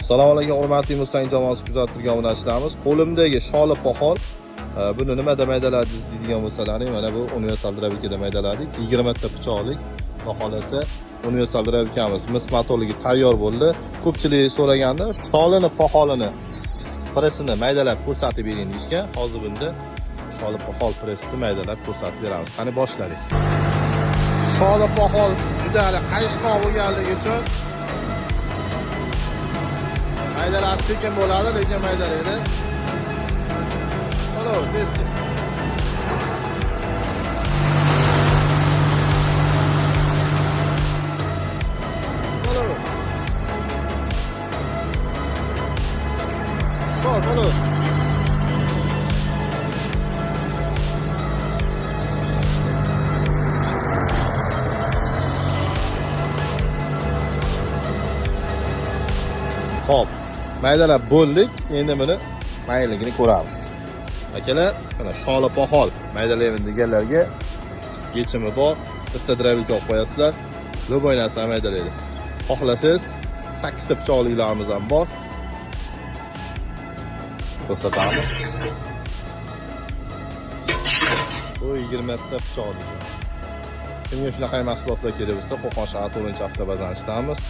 Assalomu alaykum, hurmatli Mustang jamoasi kuzatib turgan obunachilarimiz. Qo'limdagi sholi pohol, buni nimada maydaladingiz deydigan bo'lsalaring, mana bu universal drabikada maydaladik. 20 ta pichoqlik, xohlasa universal drabikamiz mis motorligi tayyor bo'ldi. Ko'pchilik so'raganda sholini poholini pressini maydalab ko'rsatib bering deyishgan. Hozir bunda sholi pohol pressini maydalab ko'rsatib beramiz. Qani boshladik. Sholi pohol juda qayishqoq bo'lganligi uchun maydalash tekin bo'ladi, lekin maydalaydi. Xo'p, tezda. Xo'p. Xo'p, maydalab bo'ldik. Endi buni maydaligini ko'ramiz. Akalar, mana sholi pohol maydalayman deganlarga yechimi bor. Bitta drabika olib qo'yasizlar. Lo'boy narsa maydalaydi. Xohlasangiz 8 ta pichoqliklarimiz ham bor. Ko'rsatamiz. Bu 20 ta pichoqlik. Kimga shunaqa mahsulotlar kerak bo'lsa, Qo'qon shahar 4-avtobazdan ishlamiz.